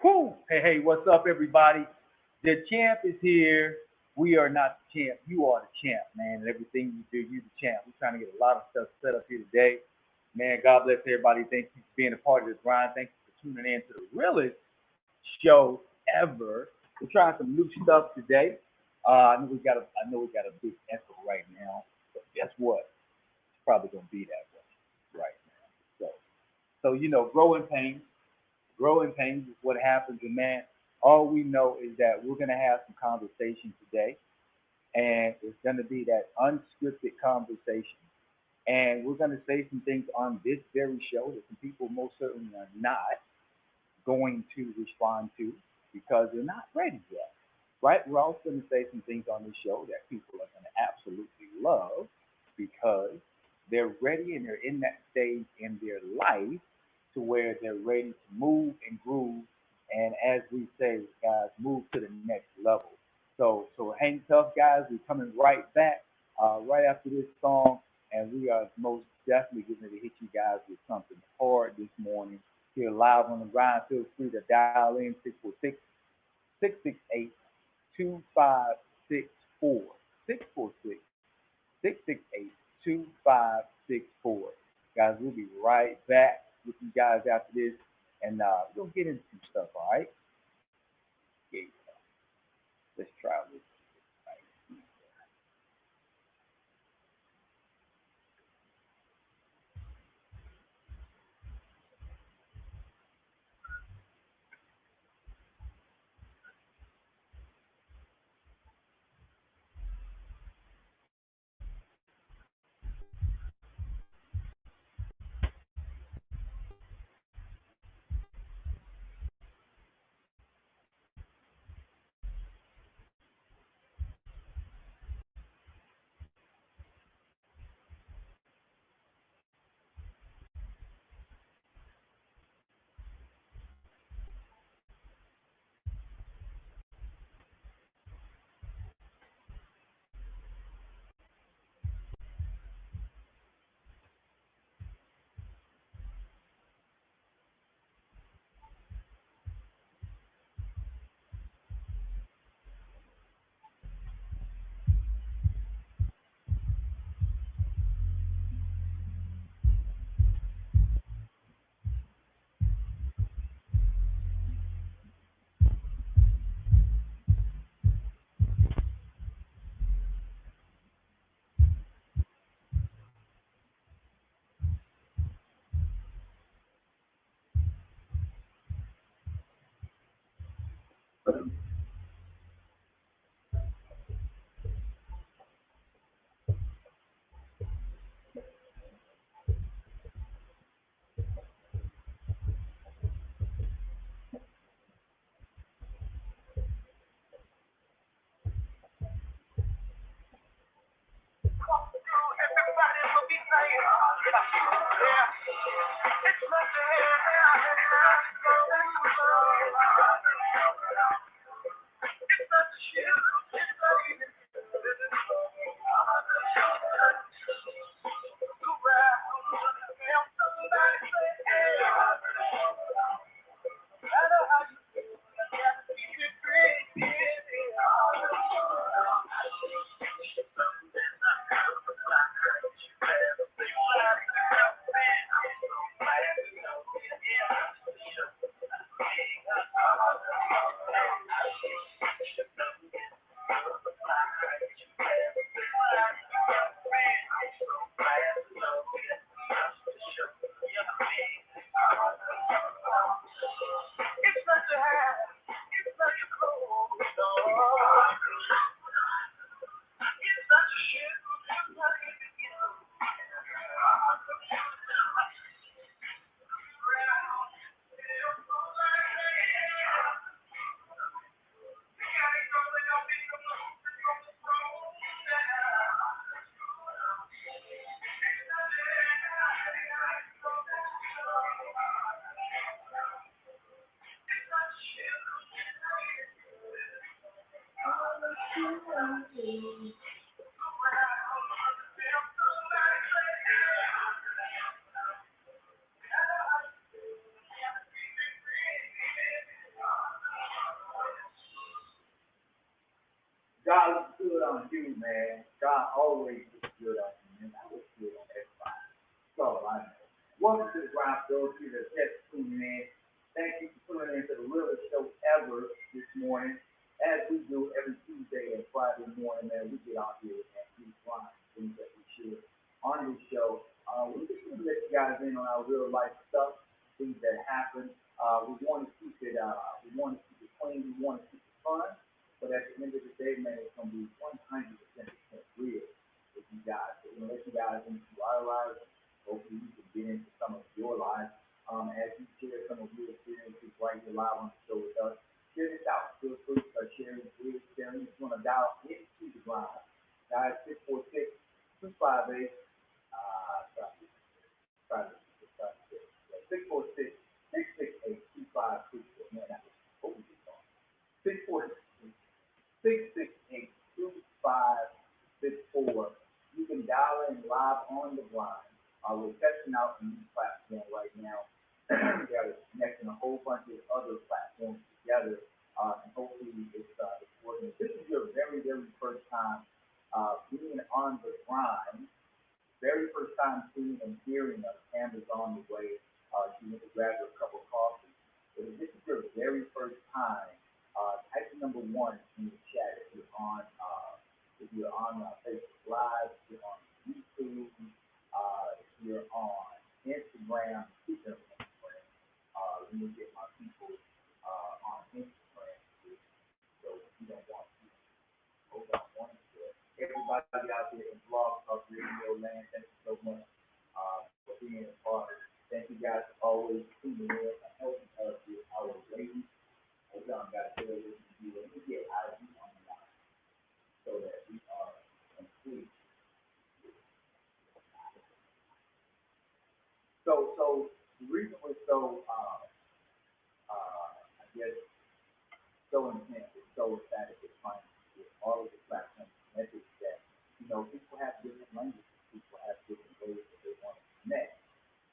Whew. Hey, what's up, everybody? The champ is here. We are not the champ. You are the champ, man. And everything you do, you the champ. We're trying to get a lot of stuff set up here today. Man, God bless everybody. Thank you for being a part of this grind. Thank you for tuning in to the realest show ever. We're trying some new stuff today. I know we got a big echo right now, but guess what? It's probably gonna be that way right now. So growing pains. Growing pains is what happens, and man, all we know is that we're gonna have some conversation today, and it's gonna be that unscripted conversation, and we're gonna say some things on this very show that some people most certainly are not going to respond to because they're not ready yet, right? We're also going to say some things on this show that people are going to absolutely love because they're ready and they're in that stage in their life to where they're ready to move and groove. And as we say, guys, move to the next level. So hang tough, guys. We're coming right back right after this song, and we are most definitely getting ready to hit you guys with something hard this morning here live on the grind. Feel free to dial in 646-668-2564. 646-668-2564. Guys, we'll be right back with you guys after this, and we'll get into some stuff, all right? Yeah, let's try this. God looks good on you, man. God always looks good on you, man. I look good on everybody. That's all I know. Welcome to the ground floor, to the just tuning in. Thank you for tuning in to the realest show ever this morning. As we do every Tuesday and Friday morning, man, we get out here and we find things that we share on this show. We just want to let you guys in on our real life stuff, things that happen. We want to keep it, we want to keep it clean, we want to keep it fun. But at the end of the day, man, it's gonna be 100% real with you guys. So we're gonna let you guys into our lives. Hopefully, you can get into some of your lives. As you share some of your experiences right here live on the show with us, share this out. Feel free to start sharing with sharing. If you want to dial into the line, guys, 646-258. Try to 646-668-2534. Man, that was totally wrong. 646-668-2564. You can dial in live on the line. We're testing out a new platform right now. We are connecting a whole bunch of other platforms together, and hopefully it's working. If this is your very, very first time being on the grind, very first time seeing and hearing of Amazon the way she went to grab her a cup of coffee. But if this is your very first time, type number one in the chat if you're on Facebook Live, if you're on YouTube, if you're on Instagram, speaking of Instagram, let me get my people on Instagram too. So you don't want to hold on one second. Everybody out there in Blog Talk Radio Land, thank you so much for being a part. Thank you guys for always tuning in and helping us with our ladies. Hold on, got to share this with you. Let me get out of here on the line so that we are complete. So the reason was I guess, so intense, it's so ecstatic, it's fun with all of the platforms and methods that, people have different languages, people have different ways that they want to connect,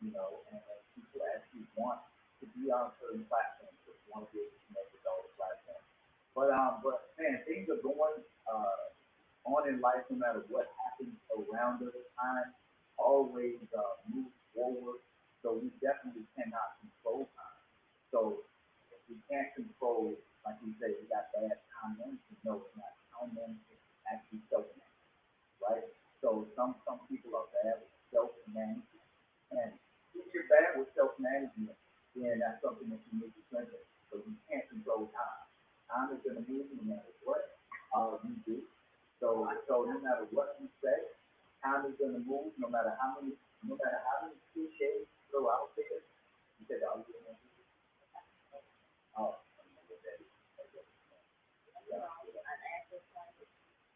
and people actually want to be on certain platforms, but want to be able to connect with all the platforms. But man, things are going on in life, no matter what happens around us. Time always moves forward, so we definitely cannot control time. So if we can't control, like you say, we got bad time management. No, it's not time management, it's actually self management, right? So some people are bad with self management, and if you're bad with self management, then that's something that you need to strengthen. So you can't control time. Time is going to move no matter what you do. So no matter what you say, time is going to move. No matter how many cliches you throw out there. You said, "Oh, you know, oh, I don't know what that is."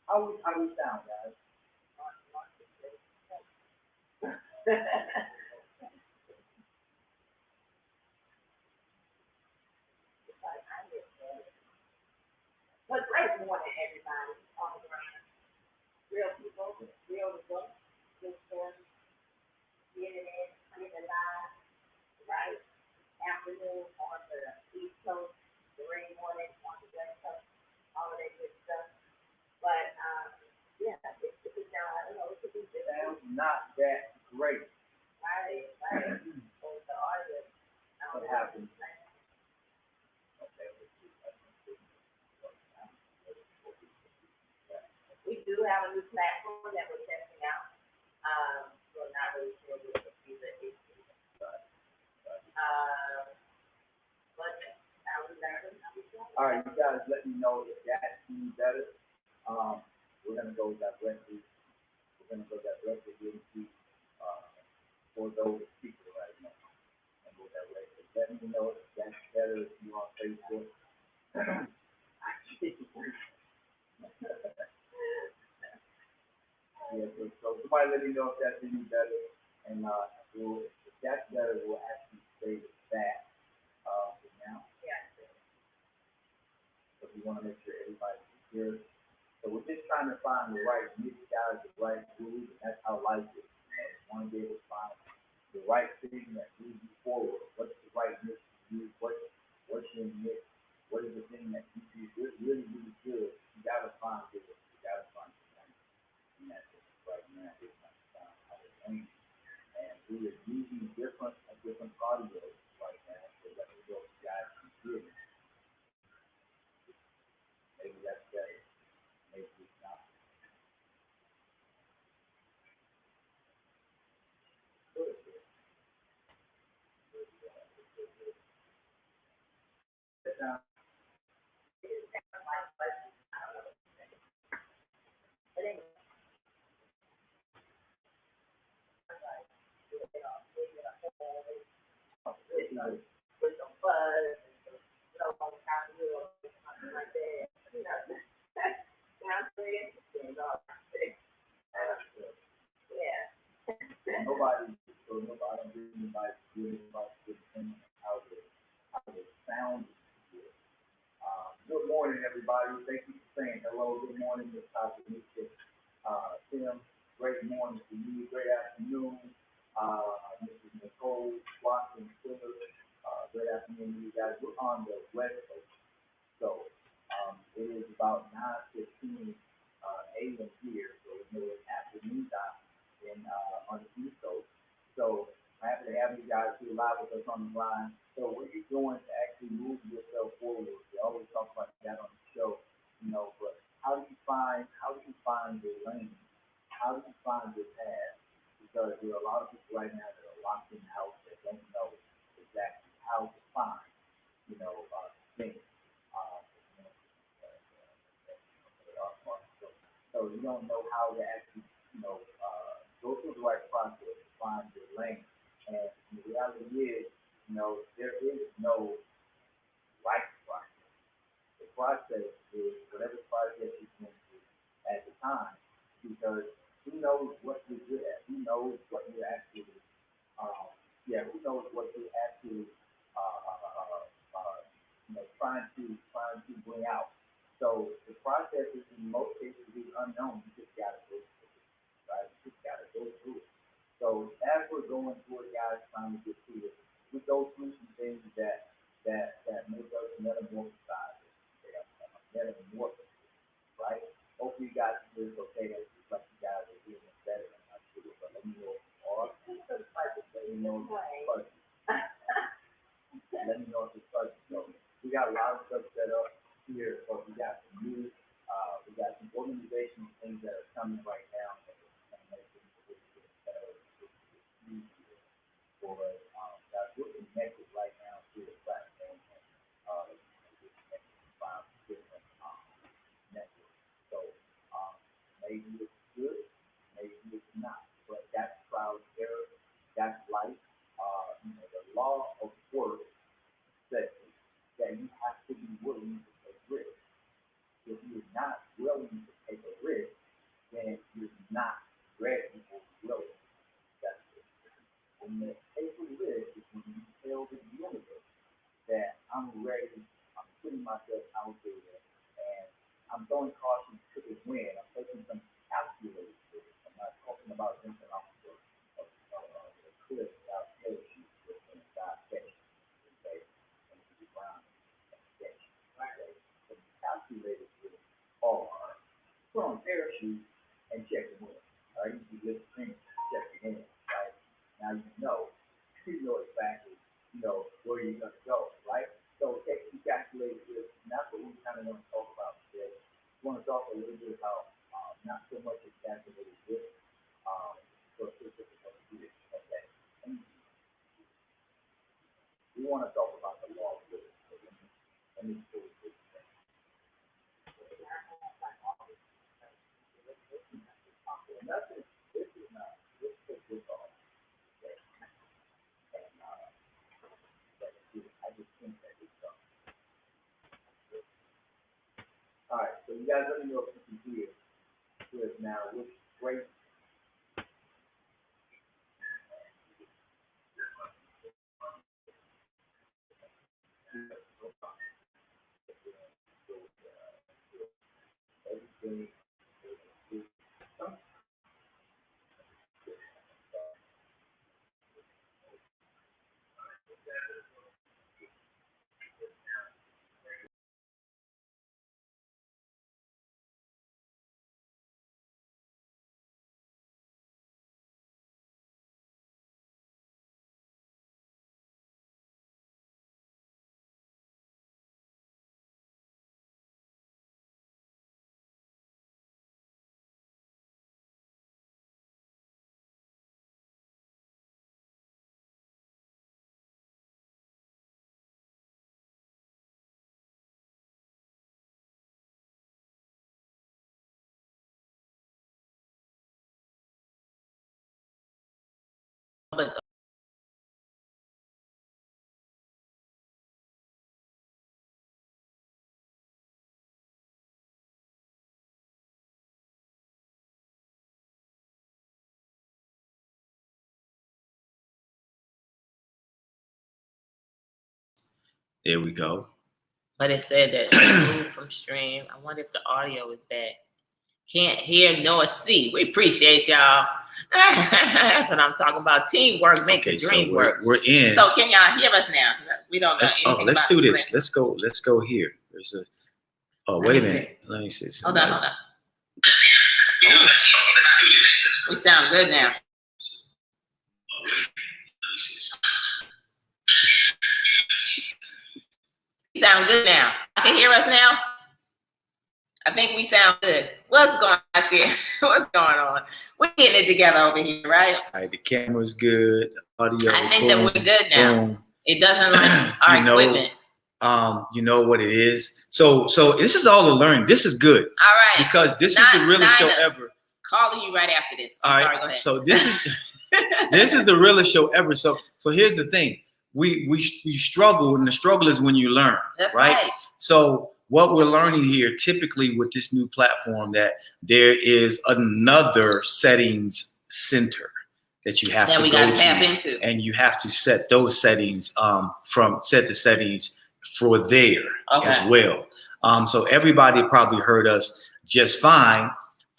How we sound, guys? But great morning, everybody, on the ground. Real people, real results, good stories, getting in, getting live, right? Afternoon on the East Coast, the rain morning on the West Coast, all of that good stuff. But, yeah, it could be down, I don't know, it could be just Sounds not that great. right, right. So the audience, I What don't know, happened? Okay, let's see. we do have a new platform that we're testing out. We're not really sure what the future is, um, but how we learn, how we go. All right, you guys let me know if that's any better. We're gonna go directly. We're gonna go directly into for those people right now, and go directly. Let me know if that's better if you're on Facebook. Yeah, so somebody let me know if that's any better, and if that's better, we'll actually stay with that for now. Yeah. So we want to make sure everybody can hear it. So we're just trying to find the right mix, guys, the right groove, and that's how life is. We want to be able to find the right thing that moves you forward. What's the right mix to use? What's your mix? What is the thing that you do really, really good? You gotta find it. we are using different audios right now, so let me know if you guys can hear me. Maybe that's better. Maybe it's not. Good. Now, it's not. with some buzz, you know, all kinds of little something like that. You know, sounds very interesting. Yeah. Nobody, so nobody, I don't really really about the opinion of how the sound is. Good morning, everybody. Thank you for saying hello. Good morning, Ms. Tanisha. Tim, great morning to you. Great afternoon, Mrs. Nicole Watson Taylor. Great afternoon to you guys. We're on the West Coast. So it is about 9:15 a.m. here, so it's no afternoon time on the East Coast. So I'm happy to have you guys here live with us on the line. So what you're doing to actually move yourself forward, we always talk about that on the show, but how do you find your lane? How do you find your path? Because there are a lot of people right now that are locked in the house that don't know exactly how to find, things. Uh, so you don't know how to actually, go through the right process to find your lane. And the reality is, there is no right process. The process is whatever process you're going through at the time, because who knows what you're good at? Who knows what you're actually, um, who knows what you're actually, uh, uh, uh, uh, trying to bring out. So the process is in most cases is unknown. You just gotta go through it, right? You just gotta go through it. So as we're going through it, guys, trying to get through it, we go through some things that make us metamorphosize, metamorphosis, right? Hopefully you guys can do this okay. It's just like you guys are doing it better. I'm not sure, but let me know if you are. Let me know if it's let me know if it's fuzzy. So we got a lot of stuff set up here, but we got some new, we got some organizational things that are coming right now that are going to make things a little bit better, a little bit easier for us. Guys, we're connected right now to the platform. We're connected to 5 different networks. So maybe it's good, maybe it's not, but that's trial and error. That's life. The law of work says that you have to be willing to take risks. If you're not willing to take a risk, then you're not ready or willing. That's it. When you take a risk is when you tell the universe that I'm ready, I'm putting myself out there, and I'm throwing caution to the wind. I'm taking some calculated risks. I'm not talking about jumping off the cliff without parachute, just in the sky catch, okay, and to the ground and catch, okay. So calculated risks are put on parachute and check the wind. All right, you lift the check the wind, right? Now you know exactly, where you're gonna go, right? So take some calculated risk, and that's what we kind of want to talk about today. We want to talk a little bit about not so much as calculated risk, but specific what it is, okay? And we want to talk about the law of risk. So let me show you this thing. Nothing. This is not. This is this off. Okay? And I just think that it's all right. So you guys let me know if you can hear this now. Which great. Everything. There we go. But it said that remove from stream. I wonder if the audio is bad. Can't hear nor see. We appreciate y'all. That's what I'm talking about. Teamwork makes the dream work. We're in. So can y'all hear us now? We don't know anything let's about do this. Let's go here. There's a. Oh, wait a minute. Let me see. Hold on. Let's do this. We sound good now. We sound good now. I can hear us now. I think we sound good. What's going on here? What's going on? We're getting it together over here, right? All right, the camera's good. Audio. I think that we're good now. Boom. It doesn't like our equipment. You know what it is. So this is all a learning. This is good. All right. Because this is the realest show ever. Calling you right after this. Sorry, go ahead. So this is the realest show ever. So here's the thing. We struggle, and the struggle is when you learn. That's right. So what we're learning here, typically with this new platform, that there is another settings center that you have to go to, tap into, and you have to set those settings set the settings for there as well. So everybody probably heard us just fine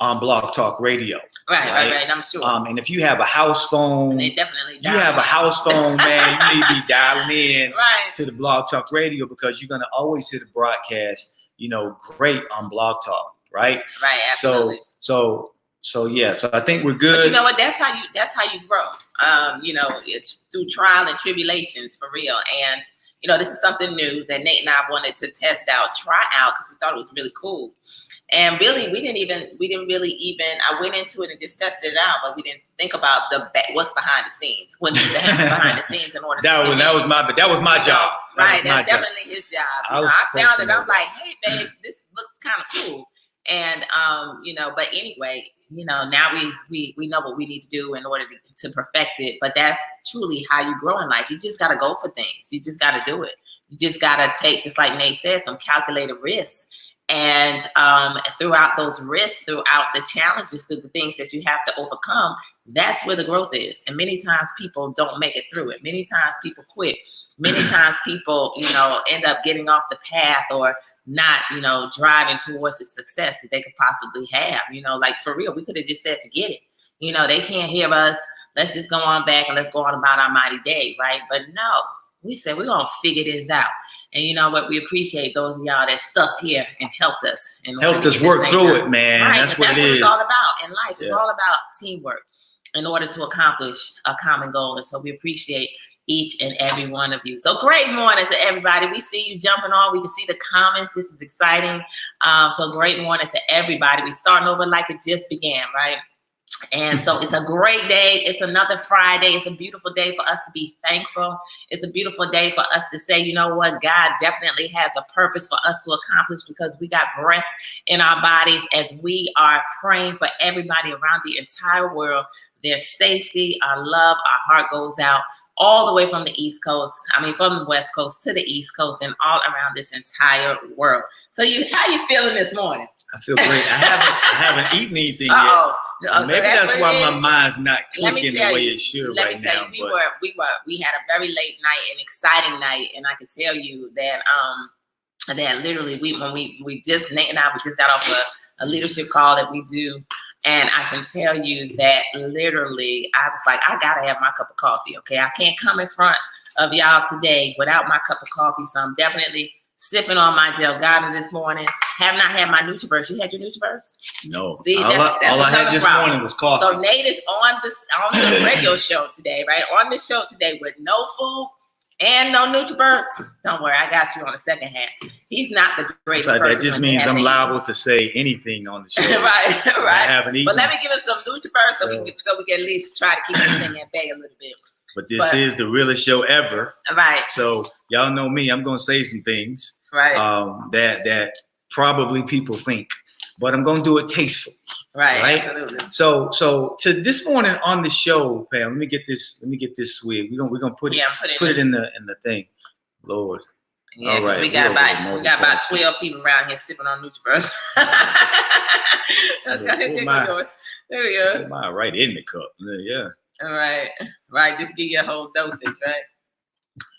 on Blog Talk Radio. Right. I'm sure. And if you have a house phone, they definitely you have a house phone, man, you need to be dialing in to the Blog Talk Radio, because you're gonna always hear the broadcast, great on Blog Talk, right? Right, absolutely. So I think we're good. But you know what? That's how you grow. It's through trial and tribulations, for real. And this is something new that Nate and I wanted to test out, try out, because we thought it was really cool. And really, we didn't really even. I went into it and just tested it out, but we didn't think about what's behind the scenes. What needs to happen behind the scenes in order. That was my job. Right, that's definitely his job. I found it. I'm like, hey, babe, this looks kind of cool. And but anyway, now we know what we need to do in order to perfect it. But that's truly how you grow in life. You just gotta go for things. You just gotta do it. You just gotta take, just like Nate said, some calculated risks. And throughout those risks, throughout the challenges, through the things that you have to overcome, that's where the growth is. And many times people don't make it through it. Many times people quit. Many times people, end up getting off the path, or not, driving towards the success that they could possibly have. Like, for real, we could have just said, forget it. They can't hear us. Let's just go on back and let's go on about our mighty day, right? But no. We said, we're going to figure this out. And you know what? We appreciate those of y'all that stuck here and helped us. Helped us work through it, man. Right, that's what it is. It's all about in life. It's all about teamwork in order to accomplish a common goal. And so we appreciate each and every one of you. So great morning to everybody. We see you jumping on. We can see the comments. This is exciting. So great morning to everybody. We're starting over like it just began, right? And so it's a great day. It's another Friday. It's a beautiful day for us to be thankful. It's a beautiful day for us to say, you know what, God definitely has a purpose for us to accomplish, because we got breath in our bodies, as we are praying for everybody around the entire world, their safety, our love, our heart goes out all the way from the East Coast, from the West Coast to the East Coast, and all around this entire world. So how you feeling this morning? I feel great. I haven't eaten anything yet. Maybe that's why my mind's not clicking the way it should right now. Let me tell you, we had a very late night, an exciting night, and I can tell you that that literally we just, Nate and I, we just got off a leadership call that we do. And I can tell you that literally, I was like, I gotta have my cup of coffee, okay? I can't come in front of y'all today without my cup of coffee. So I'm definitely sipping on my Delgado this morning. Have not had my NutriBurst. You had your NutriBurst? No. See, all I had this morning was coffee. So Nate is on the radio show today, right? On the show today with no food and no NutriBurst. Don't worry, I got you on the second hand. He's not the greatest person. That just means I'm liable to say anything on the show. right. I haven't eaten. But let me give him some NutriBurst so we can at least try to keep this thing at bay a little bit. But this is the realest show ever. Right. So y'all know me. I'm going to say some things that probably people think, but I'm going to do it tastefully. Right. Absolutely. So to this morning on the show, Pam, let me get this swig. We're gonna put it in the thing. Lord. Yeah, all right. we got about 12 people around here sipping on NutriBurst. There we go. Put mine right in the cup. Yeah. All right. Right. Just give you a whole dosage, right?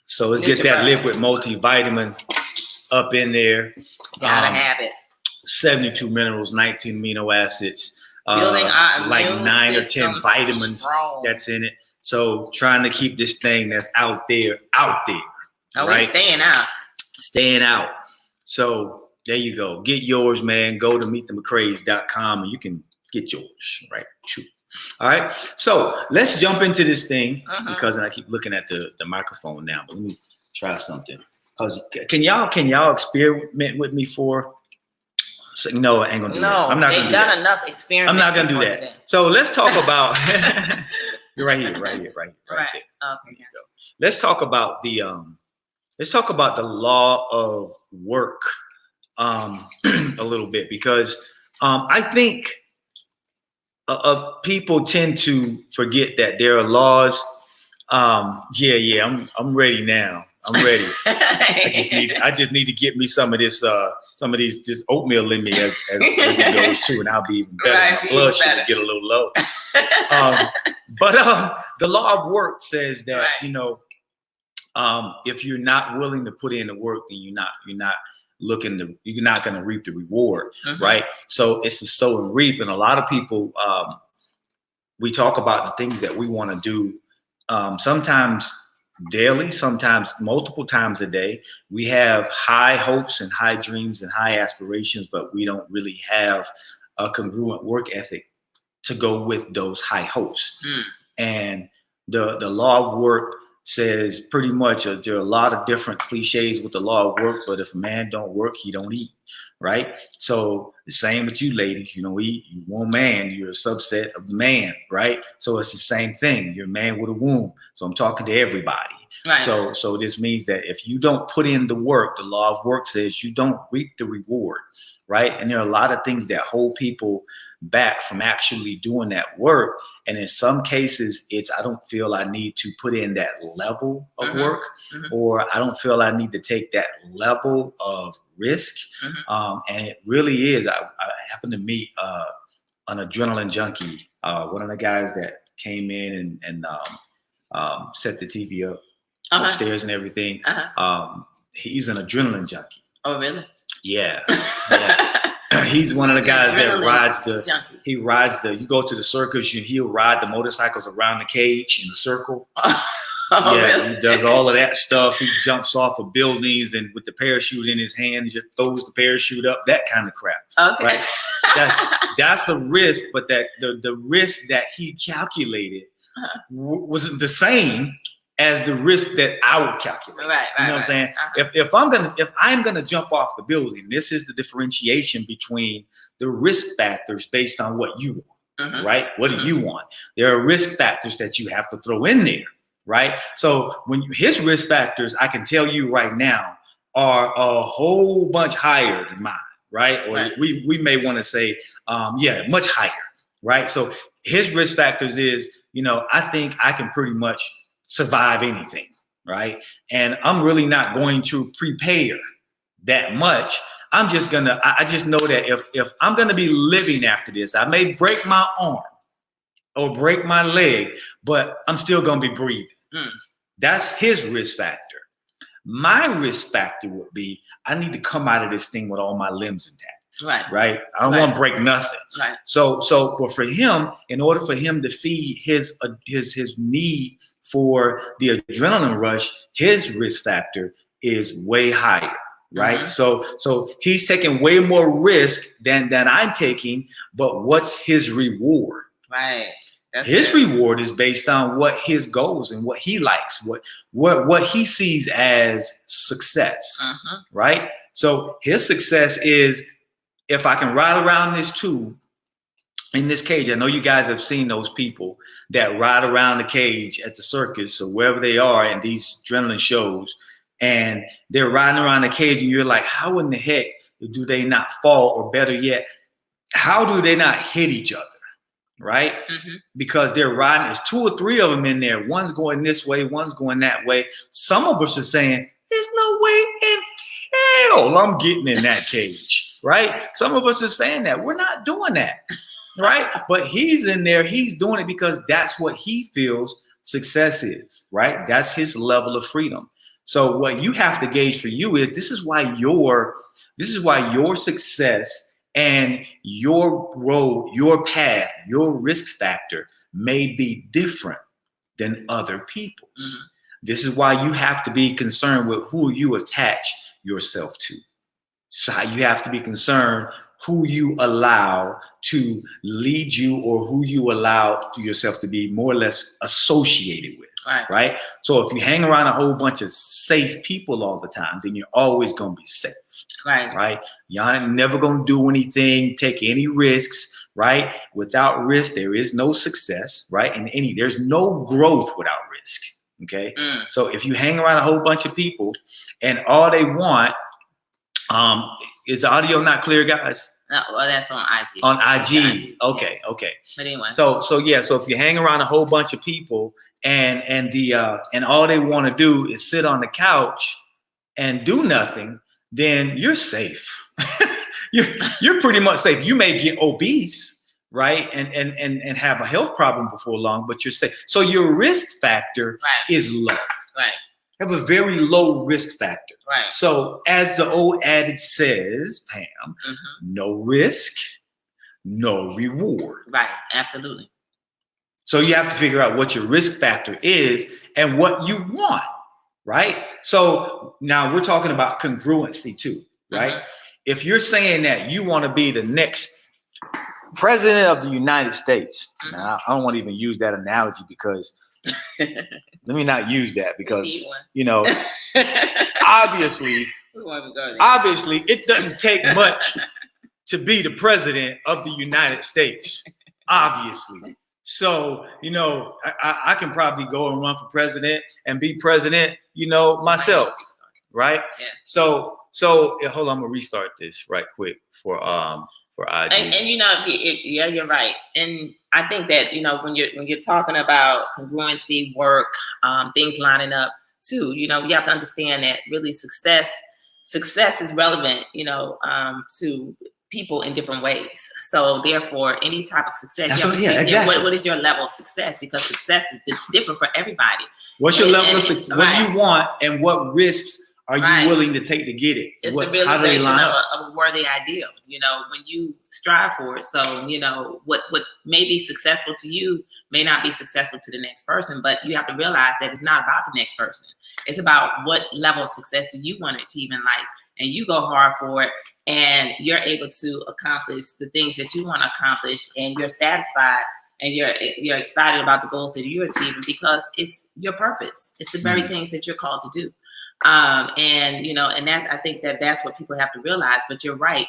So let's get that liquid multivitamin up in there. Gotta have it. 72 minerals, 19 amino acids, Building our like immune 9 or 10 vitamins strong. that's in it. So trying to keep this thing that's out there. Oh, right? we staying out. Staying out. So there you go. Get yours, man. Go to meetthemccraes.com and you can get yours, right? All right. So let's jump into this thing because I keep looking at the microphone now. But let me try something. Because can y'all experiment with me for? So, no, I ain't gonna do that. I'm not gonna do that. Enough experiments. I'm not gonna do that. Today. So let's talk about. You're right here. There. Okay. Let's talk about the law of work a little bit because I think people tend to forget that there are laws. I'm ready now. I'm ready. I just need to get me some of this oatmeal in me as it goes too, and I'll be even better. Right, my blood sugar get a little low. But the law of work says that if you're not willing to put in the work, then you're not going to reap the reward, right? So it's the sow and reap, and a lot of people we talk about the things that we want to do. Sometimes daily, sometimes multiple times a day. We have high hopes and high dreams and high aspirations, but we don't really have a congruent work ethic to go with those high hopes. And the law of work says pretty much there are a lot of different cliches with the law of work, but if a man don't work, he don't eat, right? So the same with you ladies, you want man, you're a subset of the man, right? So it's the same thing. You're a man with a womb. So I'm talking to everybody. Right. So this means that if you don't put in the work, the law of work says you don't reap the reward, right? And there are a lot of things that hold people back from actually doing that work. And in some cases, it's I don't feel I need to put in that level of work, or I don't feel I need to take that level of risk. And it really is. I happened to meet an adrenaline junkie, one of the guys that came in and set the TV up upstairs and everything. He's an adrenaline junkie. Oh, really? Yeah. He's one of the guys that rides you go to the circus, he'll ride the motorcycles around the cage in a circle. Really? He does all of that stuff. He jumps off of buildings and with the parachute in his hand, he just throws the parachute up, that kind of crap. Okay. Right? That's a risk, but that the risk that he calculated wasn't the same as the risk that I would calculate. Right, you know what I'm saying? If I'm gonna jump off the building, this is the differentiation between the risk factors based on what you want, right? What do you want? There are risk factors that you have to throw in there, right? So his risk factors, I can tell you right now, are a whole bunch higher than mine, right? Or we may want to say, much higher, right? So his risk factors is, I think I can pretty much survive anything, right? And I'm really not going to prepare that much. I just know that if I'm gonna be living after this, I may break my arm or break my leg, but I'm still gonna be breathing. That's his risk factor. My risk factor would be I need to come out of this thing with all my limbs intact. Right. I don't want to break nothing. Right. So, but for him, in order for him to feed his need for the adrenaline rush, his risk factor is way higher. Right. So he's taking way more risk than I'm taking. But what's his reward? Right. His reward is based on what his goals and what he likes, what he sees as success. Right. So his success is, if I can ride around this tube in this cage. I know you guys have seen those people that ride around the cage at the circus or wherever they are in these adrenaline shows, and they're riding around the cage, and you're like, how in the heck do they not fall? Or better yet, how do they not hit each other? Right? Because they're riding, there's 2 or 3 of them in there. One's going this way, one's going that way. Some of us are saying, there's no way in hell I'm getting in that cage. Right? Some of us are saying that. We're not doing that. Right? But he's in there, he's doing it because that's what he feels success is. Right? That's his level of freedom. So what you have to gauge for you is this is why your success and your road, your path, your risk factor may be different than other people's. Mm-hmm. This is why you have to be concerned with who you attach yourself to. So you have to be concerned who you allow to lead you or who you allow to yourself to be more or less associated with, right? So if you hang around a whole bunch of safe people all the time, then you're always going to be safe, right? Y'all never going to do anything, take any risks, right? Without risk, there is no success, right? And there's no growth without risk, okay? So if you hang around a whole bunch of people and all they want, is the audio not clear, guys? No, well, that's on IG. On IG. Okay. But anyway. So if you hang around a whole bunch of people and all they want to do is sit on the couch and do nothing, then you're safe. you're pretty much safe. You may get obese, right? And have a health problem before long, but you're safe. So your risk factor is low. Right. Have a very low risk factor. Right. So as the old adage says, Pam, no risk, no reward. Right. Absolutely. So you have to figure out what your risk factor is and what you want, right? So now we're talking about congruency too, right? If you're saying that you want to be the next president of the United States, now I don't want to even use that analogy because let me not use that because, obviously, it doesn't take much to be the president of the United States, obviously. So, I can probably go and run for president and be president, myself, right? Yeah. So hold on, I'm gonna restart this right quick for IG. And you're right. And I think that when you're talking about congruency, work, things lining up too, you have to understand that really success is relevant, to people in different ways. So therefore, any type of success, exactly. What is your level of success? Because success is different for everybody. What's your level of success? What do you want, and what risks are you willing to take to get it? It's the realization of a worthy ideal, when you strive for it. So, what may be successful to you may not be successful to the next person, but you have to realize that it's not about the next person. It's about what level of success do you want to achieve in life, and you go hard for it, and you're able to accomplish the things that you want to accomplish, and you're satisfied, and you're excited about the goals that you're achieving because it's your purpose. It's the very things that you're called to do. And that, I think that's what people have to realize. But you're right.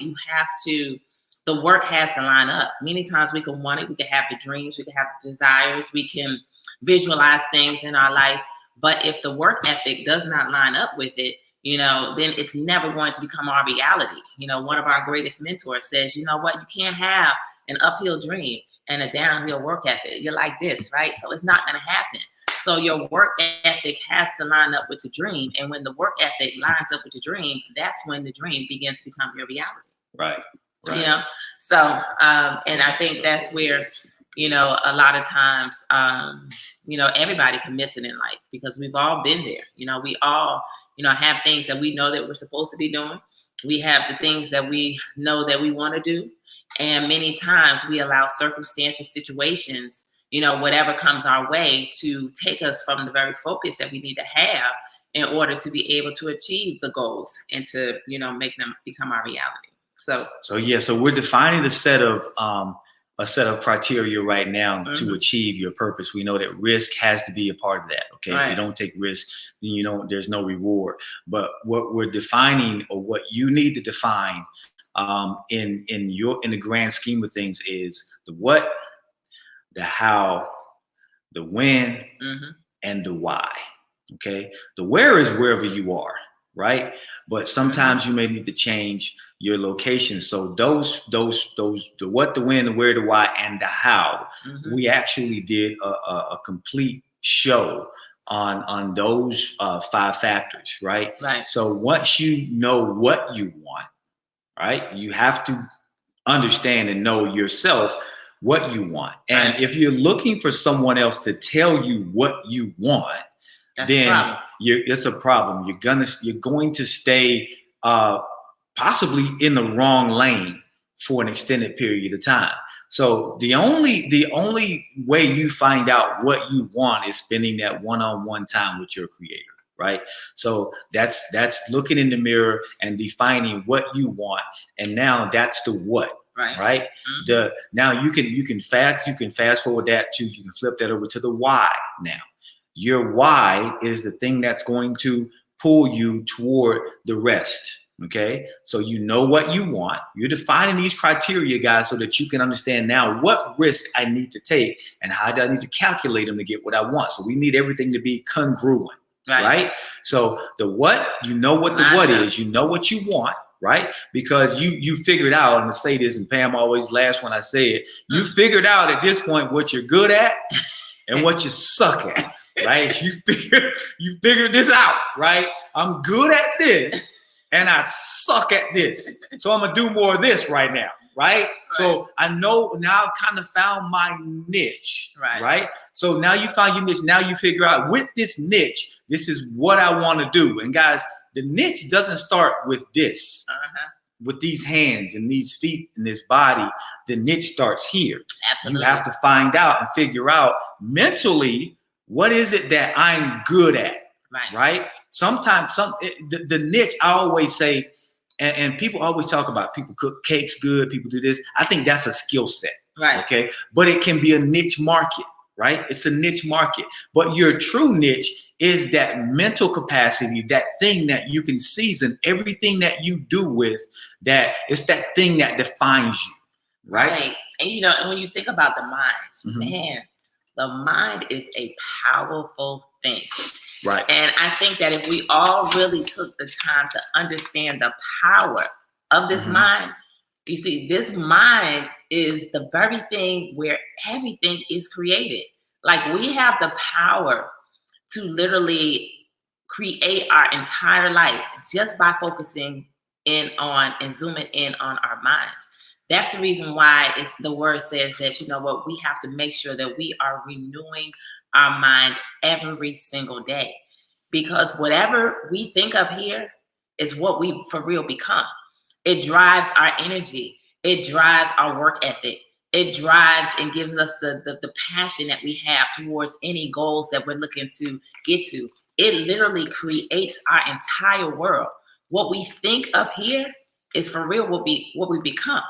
The work has to line up. Many times we can want it. We can have the dreams. We can have the desires. We can visualize things in our life. But if the work ethic does not line up with it, then it's never going to become our reality. One of our greatest mentors says, you know what? You can't have an uphill dream and a downhill work ethic. You're like this, right? So it's not going to happen. So your work ethic has to line up with the dream. And when the work ethic lines up with the dream, that's when the dream begins to become your reality. Right. So, and I think that's where, a lot of times, everybody can miss it in life because we've all been there. We all, have things that we know that we're supposed to be doing. We have the things that we know that we want to do. And many times we allow circumstances, situations, whatever comes our way to take us from the very focus that we need to have in order to be able to achieve the goals and to, make them become our reality. So we're defining a set of criteria right now to achieve your purpose. We know that risk has to be a part of that. Okay. Right. If you don't take risk, then there's no reward. But what we're defining, or what you need to define in the grand scheme of things, is the what, the how, the when, and the why. Okay. The where is wherever you are, right? But sometimes you may need to change your location. So those, the what, the when, the where, the why, and the how, we actually did a complete show on those 5 factors, right? Right. So once you know what you want, right, you have to understand and know yourself what you want. And if you're looking for someone else to tell you what you want, then it's a problem. You're going to stay possibly in the wrong lane for an extended period of time. So the only way you find out what you want is spending that one-on-one time with your creator, right? So that's looking in the mirror and defining what you want, and now that's the what, right? Mm-hmm. Now you can fast forward that to, you can flip that over to the why. Now your why is the thing that's going to pull you toward the rest. Okay, so you know what you want. You're defining these criteria, guys, so that you can understand now what risk I need to take and how do I need to calculate them to get what I want. So we need everything to be congruent, right? So the what, you know what the what is, you know what you want, right? Because you figured out, I'm gonna say this, and Pam always laughs when I say it, you figured out at this point what you're good at and what you suck at, right? You figured this out, right? I'm good at this. And I suck at this. So I'm going to do more of this right now, right? So I know now I've kind of found my niche, right? So now you found your niche. Now you figure out with this niche, this is what I want to do. And guys, the niche doesn't start with this, with these hands and these feet and this body. The niche starts here. Absolutely. You have to find out and figure out mentally, what is it that I'm good at? Right. Sometimes the niche, I always say, and people always talk about people cook cakes good, people do this. I think that's a skill set. Right. Okay. But it can be a niche market, right? It's a niche market. But your true niche is that mental capacity, that thing that you can season everything that you do with, that it's that thing that defines you. Right. And when you think about the mind, man, the mind is a powerful thing. Right. And I think that if we all really took the time to understand the power of this mind, you see, this mind is the very thing where everything is created. Like, we have the power to literally create our entire life just by focusing in on and zooming in on our minds. That's the reason why the word says that, you know what, we have to make sure that we are renewing our mind every single day, because whatever we think of here is what we for real become. It drives our energy. It drives our work ethic. It drives and gives us the passion that we have towards any goals that we're looking to get to. It literally creates our entire world. What we think of here is for real what we become.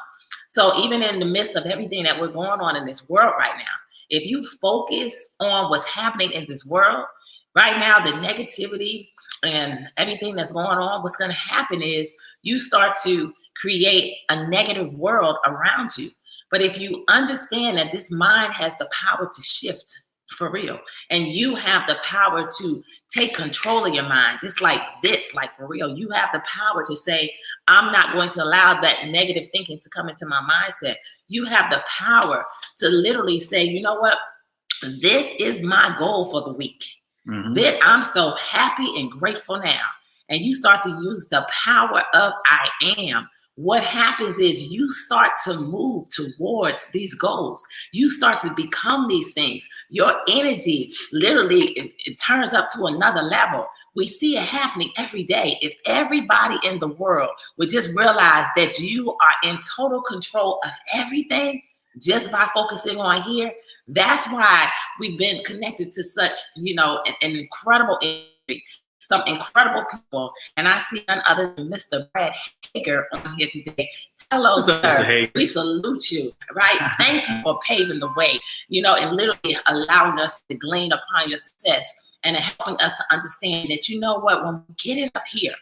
So even in the midst of everything that we're going on in this world right now, if you focus on what's happening in this world right now, the negativity and everything that's going on, what's going to happen is you start to create a negative world around you. But if you understand that this mind has the power to shift for real, and you have the power to take control of your mind, just like this, like for real, you have the power to say, I'm not going to allow that negative thinking to come into my mindset. You have the power to literally say, you know what, this is my goal for the week. That I'm so happy and grateful now. And you start to use the power of I am. What happens is you start to move towards these goals. You start to become these things. Your energy literally it turns up to another level. We see it happening every day. If everybody in the world would just realize that you are in total control of everything just by focusing on here, that's why we've been connected to such, an incredible energy. Some incredible people, and I see none other than Mr. Brad Hager on here today. Hello, sir. Mr. Hager. We salute you, right? Thank you for paving the way, and literally allowing us to glean upon your success and helping us to understand that, you know what, when we get it up here,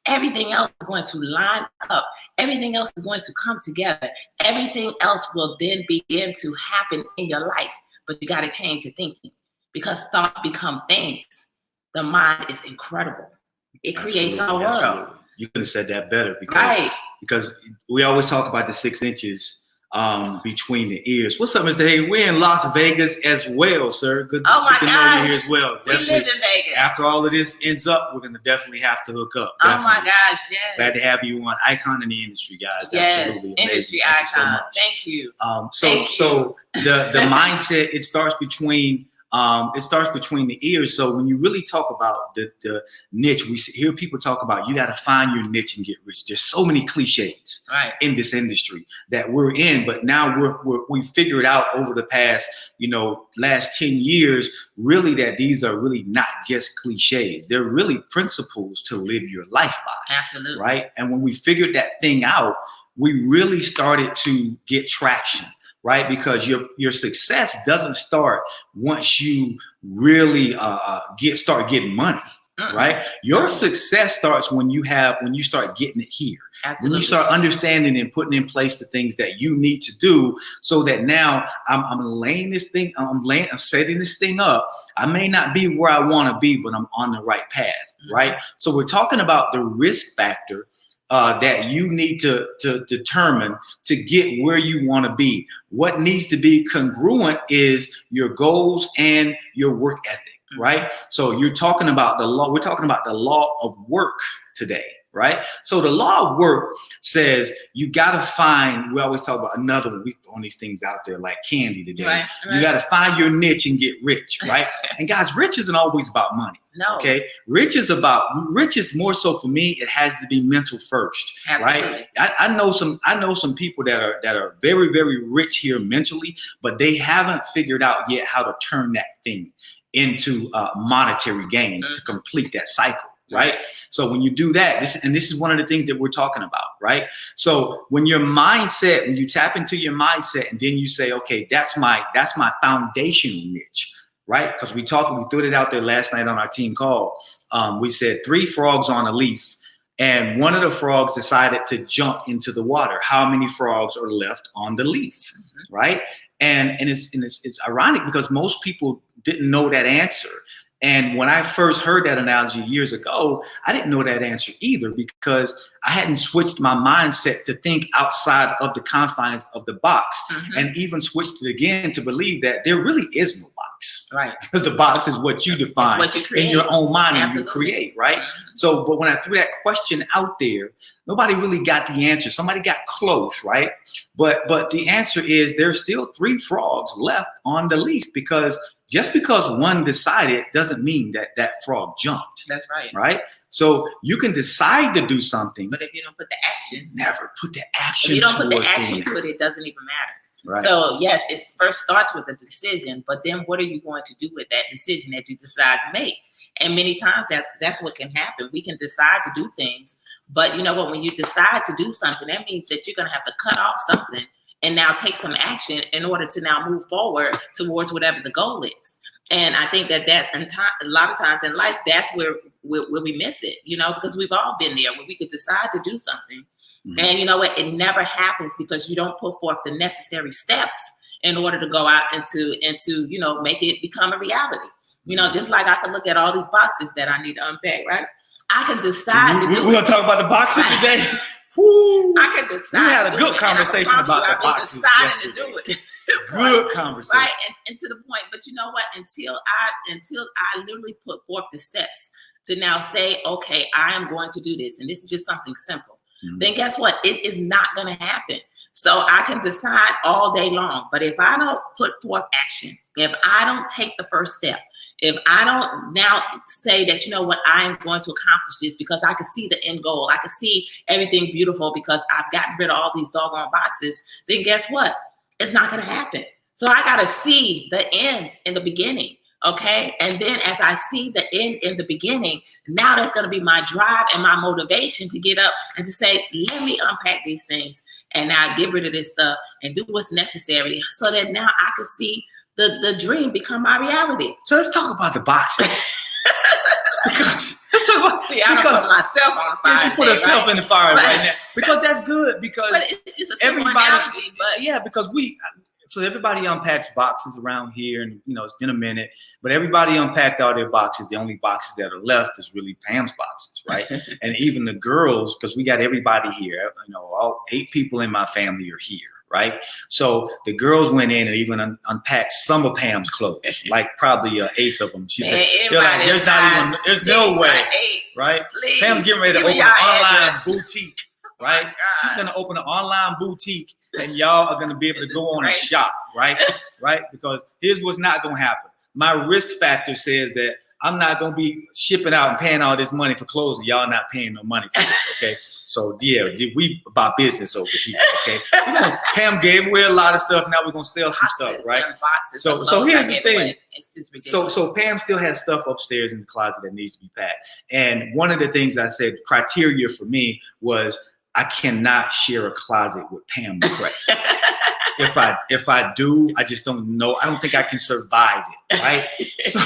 everything else is going to line up. Everything else is going to come together. Everything else will then begin to happen in your life. But you got to change your thinking, because thoughts become things. The mind is incredible. It creates our world. Absolutely. You could have said that better, because we always talk about the 6 inches between the ears. What's up, Mr. Hager? We're in Las Vegas as well, sir. Good to know you here as well. We lived in Vegas. After all of this ends up, we're going to definitely have to hook up. Definitely. Oh my gosh, yes. Glad to have you on. Icon in the industry, guys. Yes, absolutely. Industry Amazing. icon. Thank you. So the mindset, it starts between It starts between the ears. So when you really talk about the niche, we hear people talk about you got to find your niche and get rich. There's so many cliches in this industry that we're in, but now we figured out over the past, last 10 years, really that these are really not just cliches. They're really principles to live your life by. Absolutely. Right. And when we figured that thing out, we really started to get traction. Right, because your success doesn't start once you really start getting money. Right, your success starts when you start getting it here. Absolutely. When you start understanding and putting in place the things that you need to do, so that now I'm laying this thing, I'm setting this thing up. I may not be where I want to be, but I'm on the right path. Right, so we're talking about the risk factor. That you need to determine to get where you want to be. What needs to be congruent is your goals and your work ethic, right? So you're talking about the law. We're talking about the law of work today, right? So the law of work says you got to find, we always talk about another one. We throwing these things out there like candy today. Right. You got to find your niche and get rich, right? And guys, rich isn't always about money. No. Okay. Rich is more so for me. It has to be mental first, right? I know some people that are very, very rich here mentally, but they haven't figured out yet how to turn that thing into monetary gain to complete that cycle. Right. So when you do that, this is one of the things that we're talking about. Right. So when you tap into your mindset and then you say, OK, that's my foundational niche. Right. Because we threw it out there last night on our team call. We said 3 frogs on a leaf and one of the frogs decided to jump into the water. How many frogs are left on the leaf? Right. And it's ironic because most people didn't know that answer. And when I first heard that analogy years ago, I didn't know that answer either because I hadn't switched my mindset to think outside of the confines of the box and even switched it again to believe that there really is no box. Right. Because the box is what you define in your own mind and you create, right? So, but when I threw that question out there, nobody really got the answer. Somebody got close, right? But the answer is there's still 3 frogs left on the leaf because just because one decided doesn't mean that frog jumped. That's right. Right? So you can decide to do something. But if you don't put the action. Never put the action to it. If you don't put the action to it, it doesn't even matter. Right. So yes, it first starts with a decision, but then what are you going to do with that decision that you decide to make? And many times that's what can happen. We can decide to do things, but you know what? When you decide to do something, that means that you're going to have to cut off something and now take some action in order to now move forward towards whatever the goal is. And I think that a lot of times in life, that's where we miss it, because we've all been there where we could decide to do something. And you know what? It never happens because you don't put forth the necessary steps in order to go out and to make it become a reality. Just like I can look at all these boxes that I need to unpack, right? I can decide to do it. We're going to talk about the boxes today. Woo. I can decide. We had a good conversation about the boxes yesterday. To do it. Good conversation. Right, and to the point. But you know what? Until I literally put forth the steps to now say, okay, I am going to do this, and this is just something simple. Then guess what? It is not going to happen. So I can decide all day long, but if I don't put forth action, if I don't take the first step, if I don't now say that, you know what, I am going to accomplish this because I can see the end goal, I can see everything beautiful because I've gotten rid of all these doggone boxes, then guess what? It's not going to happen. So I got to see the end in the beginning. Okay. And then as I see the end in the beginning, now that's going to be my drive and my motivation to get up and to say, let me unpack these things and now get rid of this stuff and do what's necessary so that now I can see the dream become my reality. So let's talk about the boxes. Because let's talk about, I don't put myself on the fire. Yes, you put herself in the fire right now. Because that's good because but it's just a simple analogy, but yeah, because so everybody unpacks boxes around here, and it's been a minute, but everybody unpacked all their boxes. The only boxes that are left is really Pam's boxes, right? And even the girls, because we got everybody here. All 8 people in my family are here, right? So the girls went in and even unpacked some of Pam's clothes, like probably 1/8 of them. She said, like, "There's no way, right?" Please, Pam's getting ready to open an online boutique. Right? She's going to open an online boutique and y'all are going to be able to go on and shop, right? Right? Because here's what's not going to happen. my risk factor says that I'm not gonna be shipping out and paying all this money for clothes, and y'all not paying no money for it. Okay, so yeah, we about business over here. Okay, Pam gave away a lot of stuff. Now we're gonna sell some stuff, right? So here's the thing. It's just ridiculous. So Pam still has stuff upstairs in the closet that needs to be packed. And one of the things I said criteria for me was I cannot share a closet with Pam McCray. If I do, I just don't know. I don't think I can survive it, right? So,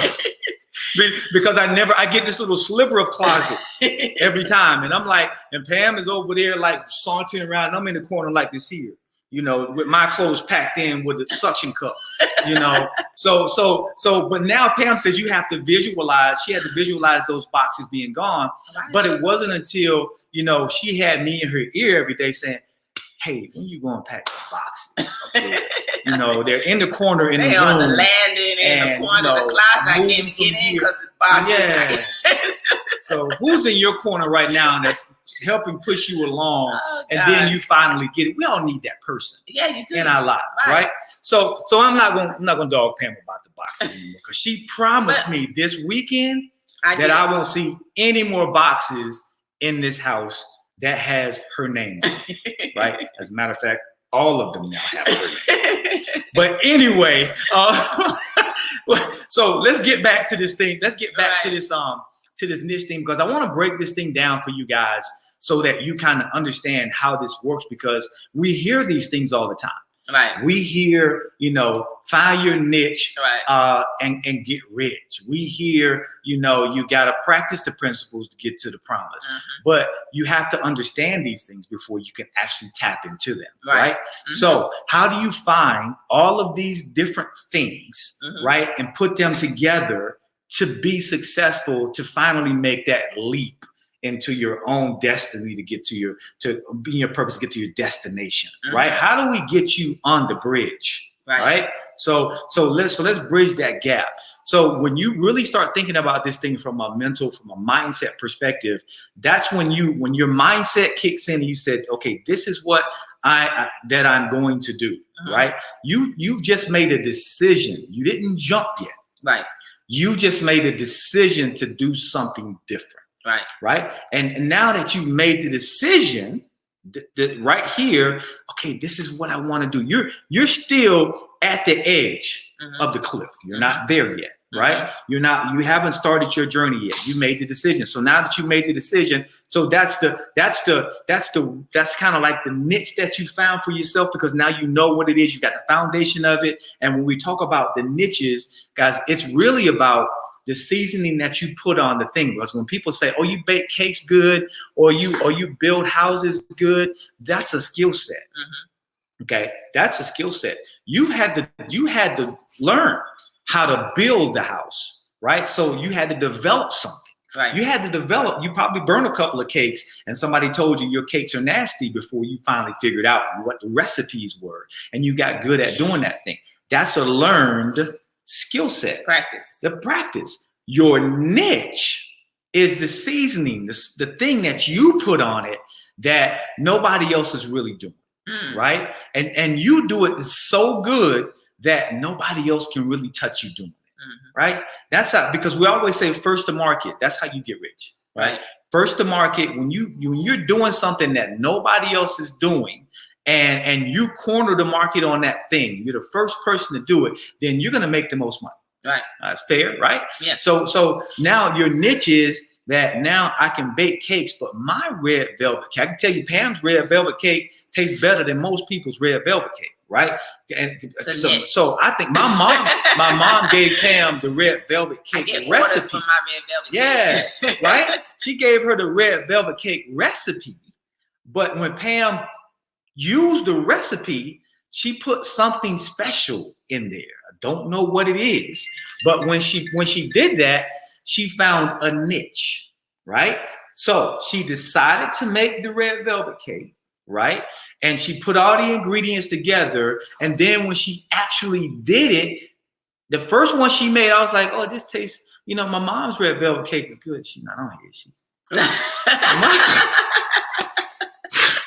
because I get this little sliver of closet every time, and I'm like, and Pam is over there like sauntering around, and I'm in the corner like this here, with my clothes packed in with the suction cup, So, but now Pam says you have to visualize. She had to visualize those boxes being gone, but it wasn't until she had me in her ear every day saying, "Hey, when you go and pack the boxes? Okay? They're in the corner in the room. On the landing in the corner of the closet. I can't even get in because it's boxes." Yeah. So who's in your corner right now that's helping push you along, and then you finally get it? We all need that person. Yeah, you do. In our lives, right? So I'm not gonna dog Pam about the boxes anymore, because she promised me this weekend that I won't see any more boxes in this house that has her name on it, right? As a matter of fact, all of them now have her name. But anyway, so let's get back to this thing. Let's get back to this niche thing, because I want to break this thing down for you guys so that you kind of understand how this works, because we hear these things all the time. Right. We hear, find your niche, and get rich. We hear, you got to practice the principles to get to the promise. Mm-hmm. But you have to understand these things before you can actually tap into them, right? Mm-hmm. So how do you find all of these different things, right, and put them together to be successful, to finally make that leap into your own destiny, to get to be your purpose, to get to your destination, right? How do we get you on the bridge, right? So let's bridge that gap. So when you really start thinking about this thing from a mindset perspective, that's when your mindset kicks in and you said, okay, this is what that I'm going to do, right? You've just made a decision. You didn't jump yet, right? You just made a decision to do something different. Right. And now that you've made the decision right here, okay, this is what I want to do. You're still at the edge of the cliff. You're not there yet, right? You haven't started your journey yet. You made the decision. So now that you made the decision, so that's kind of like the niche that you found for yourself, because now you know what it is. You got the foundation of it. And when we talk about the niches, guys, it's really about the seasoning that you put on the thing. Because when people say, "Oh, you bake cakes good," or you build houses good, that's a skill set. Okay, that's a skill set. You had to learn how to build the house, right? So you had to develop something. Right. You had to develop. You probably burned a couple of cakes, and somebody told you your cakes are nasty before you finally figured out what the recipes were, and you got good at doing that thing. That's a learned skill set. The practice. Your niche is the seasoning, the thing that you put on it that nobody else is really doing, right? And you do it so good that nobody else can really touch you doing it, right? That's how, because we always say first to market. That's how you get rich, right? First to market, when you're doing something that nobody else is doing, and you corner the market on that thing, you're the first person to do it, then you're going to make the most money. Right. That's fair, right? Yeah. So now your niche is that now I can bake cakes, but my red velvet cake, I can tell you Pam's red velvet cake tastes better than most people's red velvet cake, right? And so I think my mom gave Pam the red velvet cake recipe. From my red velvet cake. Right? She gave her the red velvet cake recipe, but when Pam used the recipe, she put something special in there. I don't know what it is, but when she did that, she found a niche, right? So she decided to make the red velvet cake, right? And she put all the ingredients together. And then when she actually did it, the first one she made, I was like, oh, this tastes, my mom's red velvet cake is good. She's not on here.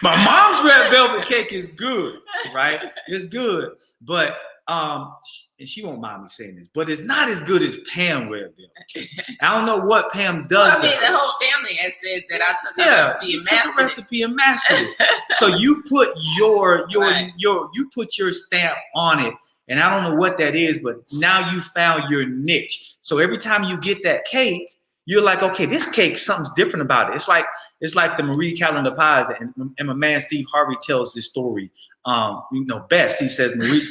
My mom's red velvet cake is good, right? It's good. But and she won't mind me saying this, but it's not as good as Pam Rare Velvet cake. I don't know what Pam does. Well, I mean, the whole family has said that I took a recipe and mastered it. So you put you put your stamp on it, and I don't know what that is, but now you found your niche. So every time you get that cake, you're like, okay, this cake, something's different about it. It's like the Marie Callender pies, and my man Steve Harvey tells this story. Best. He says Marie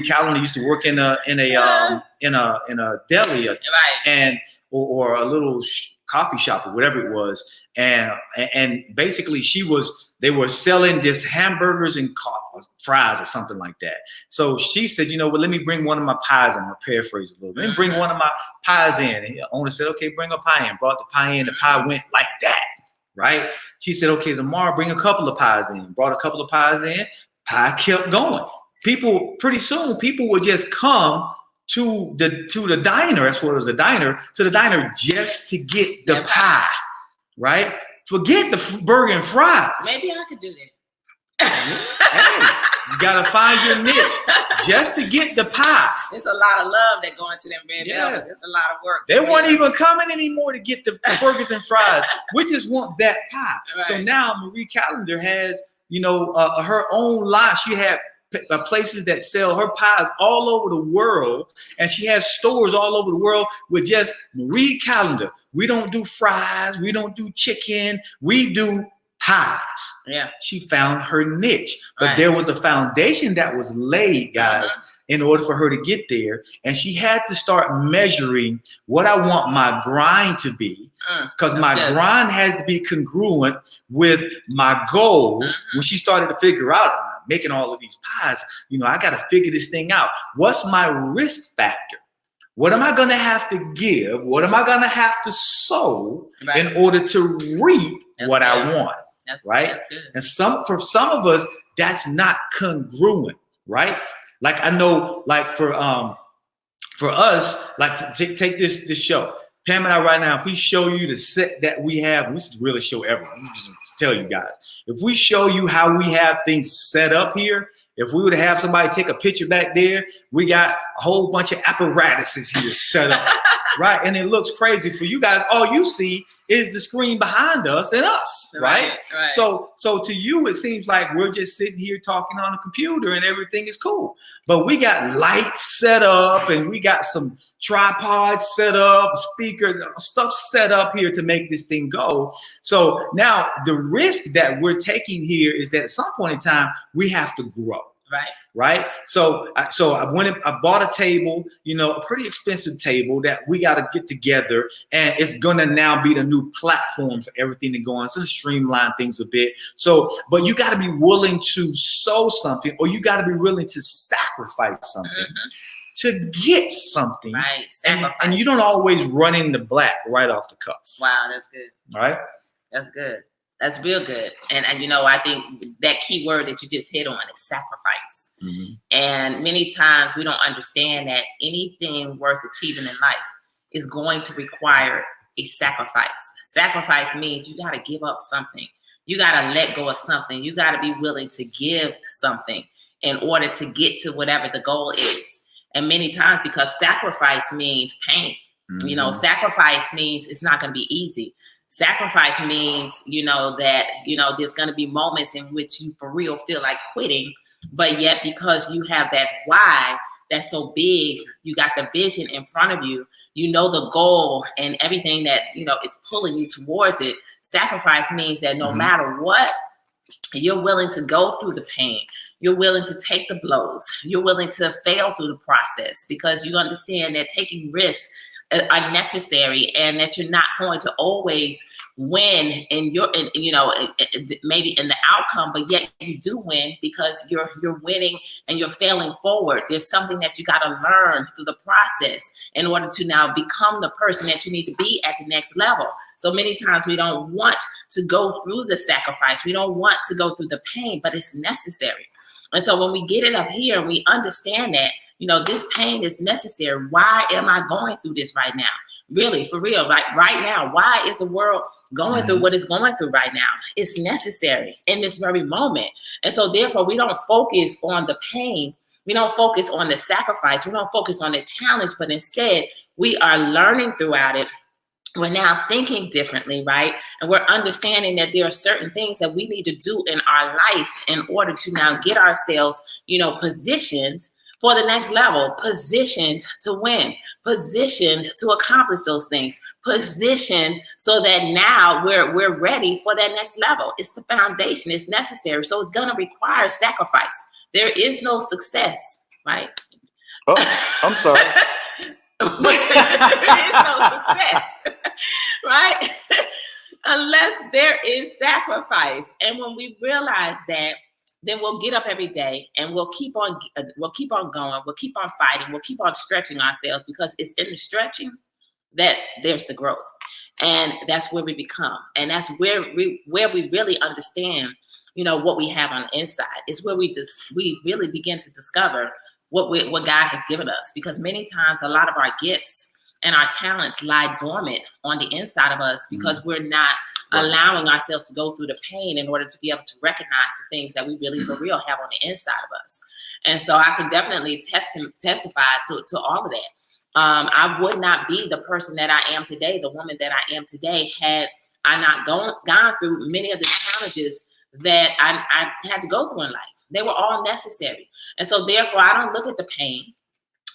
Callender used to work in a deli, right, or a little coffee shop or whatever it was, and basically they were selling just hamburgers and fries or something like that. So she said, let me bring one of my pies in. I'll paraphrase a little bit. Let me bring one of my pies in. And the owner said, okay, bring a pie in. Brought the pie in. The pie went like that. Right? She said, okay, tomorrow bring a couple of pies in. Brought a couple of pies in. Pie kept going. Pretty soon, people would just come to the diner. That's what it was, a diner. To the diner just to get the pie. Right? Forget the burger and fries. Maybe I could do that. Hey, you gotta find your niche just to get the pie. It's a lot of love that go into them red velvets. It's a lot of work. They weren't even coming anymore to get the burgers and fries. We just want that pie. Right. So now Marie Callender has, her own line. She had places that sell her pies all over the world, and she has stores all over the world with just Marie Callender. We don't do fries. We don't do chicken. We do pies. Yeah. She found her niche, but there was a foundation that was laid, guys, in order for her to get there. And she had to start measuring what I want my grind to be, because my grind has to be congruent with my goals. When she started to figure out making all of these pies, I got to figure this thing out. What's my risk factor? What am I going to have to give? What am I going to have to sow in order to reap what I want? That's good. And for some of us, that's not congruent, right? Like I know, like for us, like take this show. Pam and I right now, if we show you the set that we have, this is the realest show ever. I'm just tell you guys, if we show you how we have things set up here, if we were to have somebody take a picture back there, we got a whole bunch of apparatuses here set up, right? And it looks crazy for you guys. All you see is the screen behind us and us, right? So to you, it seems like we're just sitting here talking on a computer and everything is cool. But we got lights set up and we got some tripods set up, speaker stuff set up here to make this thing go. So now the risk that we're taking here is that at some point in time, we have to grow. Right. So I bought a table, a pretty expensive table that we got to get together, and it's going to now be the new platform for everything to go on. So to streamline things a bit. So, but you got to be willing to sow something, or you got to be willing to sacrifice something to get something. Right. And you don't always run in the black right off the cuff. Wow, that's good. Right. That's good. That's real good. And I think that key word that you just hit on is sacrifice. And many times we don't understand that anything worth achieving in life is going to require a sacrifice. Sacrifice means you got to give up something. You got to let go of something. You got to be willing to give something in order to get to whatever the goal is. And many times, because sacrifice means pain, sacrifice means it's not going to be easy. Sacrifice means, that, there's going to be moments in which you for real feel like quitting, but yet because you have that why that's so big, you got the vision in front of you, the goal and everything that, is pulling you towards it. Sacrifice means that no matter what, you're willing to go through the pain. You're willing to take the blows. You're willing to fail through the process because you understand that taking risks are necessary and that you're not going to always win in maybe in the outcome, but yet you do win because you're winning and you're failing forward. There's something that you got to learn through the process in order to now become the person that you need to be at the next level. So many times we don't want to go through the sacrifice. We don't want to go through the pain, but it's necessary. And so when we get it up here and we understand that, this pain is necessary. Why am I going through this right now? Really, for real, like right now, why is the world going through what it's going through right now? It's necessary in this very moment. And so therefore, we don't focus on the pain. We don't focus on the sacrifice. We don't focus on the challenge, but instead we are learning throughout it. We're now thinking differently, right? And we're understanding that there are certain things that we need to do in our life in order to now get ourselves, positioned for the next level, positioned to win, positioned to accomplish those things, positioned so that now we're ready for that next level. It's the foundation, it's necessary. So it's gonna require sacrifice. There is no success, right? Oh, I'm sorry. There is no success, right? Unless there is sacrifice. And when we realize that, then we'll get up every day and we'll keep on going, we'll keep on fighting, we'll keep on stretching ourselves, because it's in the stretching that there's the growth. And that's where we become. And that's where we really understand, what we have on the inside. It's where we really begin to discover what God has given us, because many times a lot of our gifts and our talents lie dormant on the inside of us because we're not allowing ourselves to go through the pain in order to be able to recognize the things that we really for real have on the inside of us. And so I can definitely testify to all of that. I would not be the person that I am today, the woman that I am today, had I not gone through many of the challenges that I had to go through in life. They were all necessary. And so therefore, I don't look at the pain.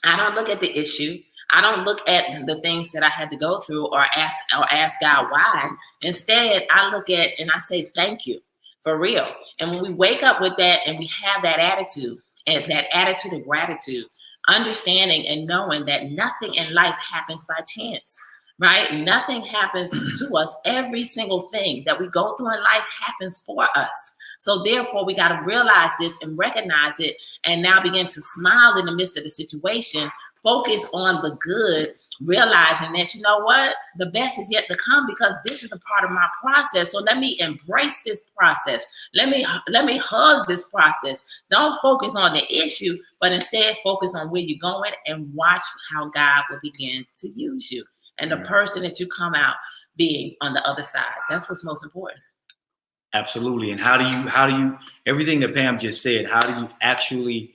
I don't look at the issue. I don't look at the things that I had to go through or ask God why. Instead, I look at and I say, thank you, for real. And when we wake up with that and we have that attitude and that attitude of gratitude, understanding and knowing that nothing in life happens by chance, right? Nothing happens to us. Every single thing that we go through in life happens for us. So therefore, we got to realize this and recognize it, and now begin to smile in the midst of the situation, focus on the good, realizing that, you know what, the best is yet to come, because this is a part of my process. So let me embrace this process. Let me hug this process. Don't focus on the issue, but instead focus on where you're going and watch how God will begin to use you and the person that you come out being on the other side. That's what's most important. Absolutely. And how do you, everything that Pam just said, how do you actually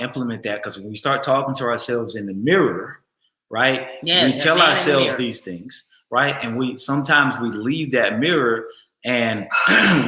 implement that? Because when we start talking to ourselves in the mirror, right? We tell ourselves these things, right? And we sometimes leave that mirror and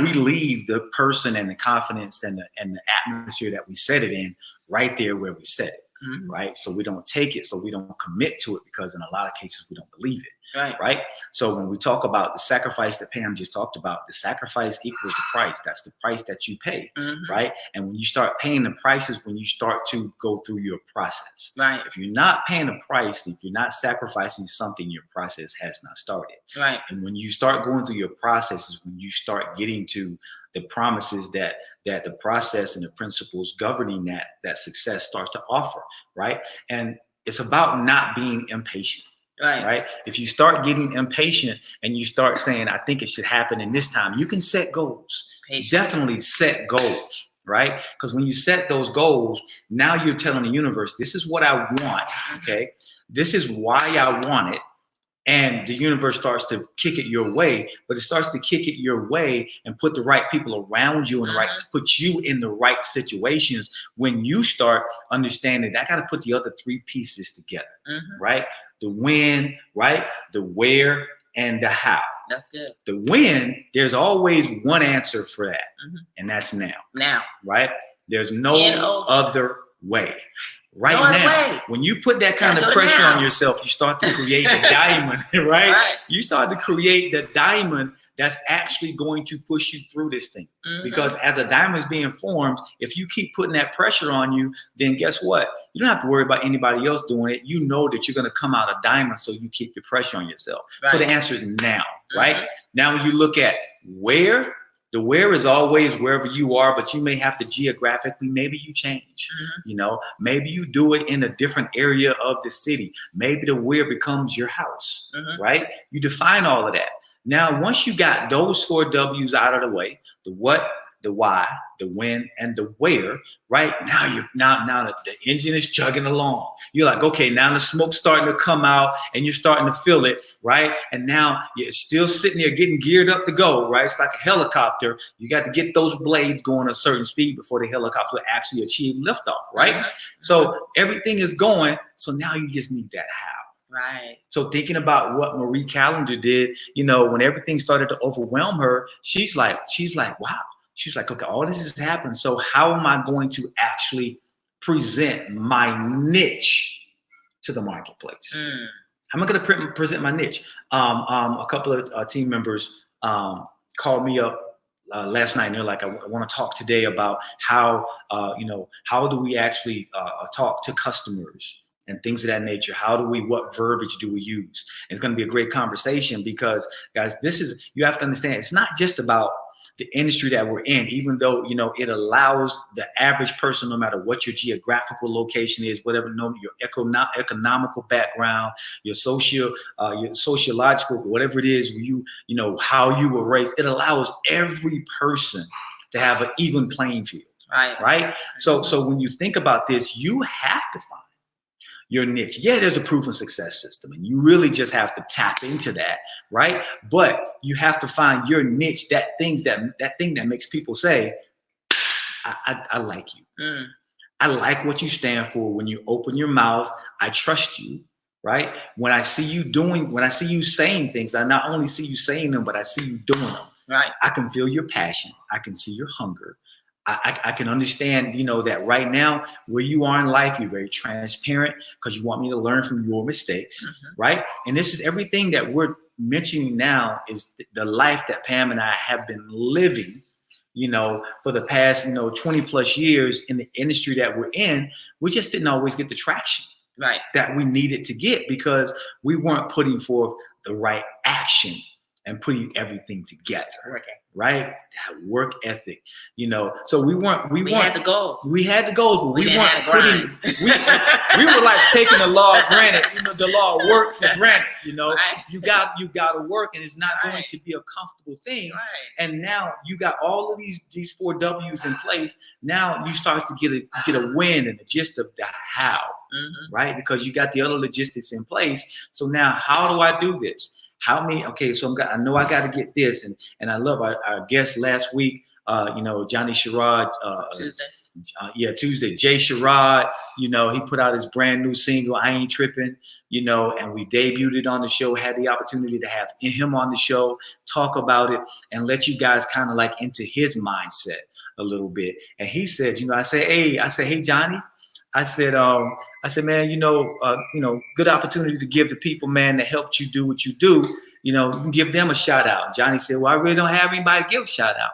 we leave the person and the confidence and the atmosphere that we set it in right there where we set it. Right. So we don't take it. So we don't commit to it, because in a lot of cases we don't believe it. Right. So when we talk about the sacrifice that Pam just talked about, the sacrifice equals the price. That's the price that you pay. Right. And when you start paying the prices, when you start to go through your process. Right. If you're not paying the price, if you're not sacrificing something, your process has not started. Right. And when you start going through your processes, when you start getting to the promises that the process and the principles governing that success starts to offer, right? And it's about not being impatient, right? If you start getting impatient and you start saying, I think it should happen in this time, you can set goals. Patience. Definitely set goals, right? Because when you set those goals, now you're telling the universe, this is what I want, okay? This is why I want it. And the universe starts to kick it your way, but it starts to kick it your way and put the right people around you and put you in the right situations when you start understanding that I got to put the other three pieces together, right? The when, right? The where and the how. That's good. The when, there's always one answer for that, and that's now. Now. Right? There's no other way. Right now, when you put that kind of pressure on yourself, you start to create a diamond, right? You start to create the diamond that's actually going to push you through this thing. Because as a diamond is being formed, if you keep putting that pressure on you, then guess what? You don't have to worry about anybody else doing it. You know that you're going to come out a diamond, so you keep the pressure on yourself. So the answer is now, right? Now, when you look at where, the where is always wherever you are, but you may have to geographically, maybe you change, you know, maybe you do it in a different area of the city. Maybe the where becomes your house, right? You define all of that. Now, once you got those 4 W's out of the way, the what, the why, the when, and the where, right? Now the engine is chugging along. You're like, okay, now the smoke's starting to come out and you're starting to feel it, right? And now you're still sitting there getting geared up to go, right? It's like a helicopter. You got to get those blades going a certain speed before the helicopter actually achieve liftoff, right? So everything is going. So now you just need that how. Right. So thinking about what Marie Callender did, when everything started to overwhelm her, she's like, wow. She's like, okay, all this has happened. So how am I going to actually present my niche to the marketplace? How am I going to present my niche? A couple of team members called me up last night, and they're like, I want to talk today about how, how do we actually talk to customers and things of that nature. What verbiage do we use? And it's going to be a great conversation because, guys, you have to understand, it's not just about the industry that we're in, even though, it allows the average person, no matter what your geographical location is, whatever, your economical background, your sociological, whatever it is, how you were raised, it allows every person to have an even playing field. Right. So when you think about this, you have to find your niche. Yeah, there's a proven success system, and you really just have to tap into that, right? But you have to find your niche, that thing that makes people say, I like you. I like what you stand for. When you open your mouth, I trust you, right? When I see you saying things, I not only see you saying them, but I see you doing them. Right. I can feel your passion. I can see your hunger. I can understand, that right now where you are in life, you're very transparent because you want me to learn from your mistakes, right? And this is everything that we're mentioning now is the life that Pam and I have been living, for the past, 20 plus years in the industry that we're in. We just didn't always get the traction that we needed to get because we weren't putting forth the right action and putting everything together. Right? That work ethic, So we had the goal. We had the goals, but we weren't putting. We were like taking the law of granted, the law of work for granted. You got to work, and it's not going to be a comfortable thing. Right. And now you got all of these 4 W's in place. Now you start to get a win and the gist of the how, right? Because you got the other logistics in place. So now, how do I do this? So I know I got to get this, and I love our guest last week, Johnny Sherrod, Tuesday, Jay Sherrod, he put out his brand new single, I Ain't Tripping, and we debuted it on the show, had the opportunity to have him on the show, talk about it, and let you guys kind of like into his mindset a little bit. And he said, I say, hey, Johnny, I said, man, good opportunity to give the people, man, that helped you do what you do. You can give them a shout out. Johnny said, well, I really don't have anybody to give a shout out.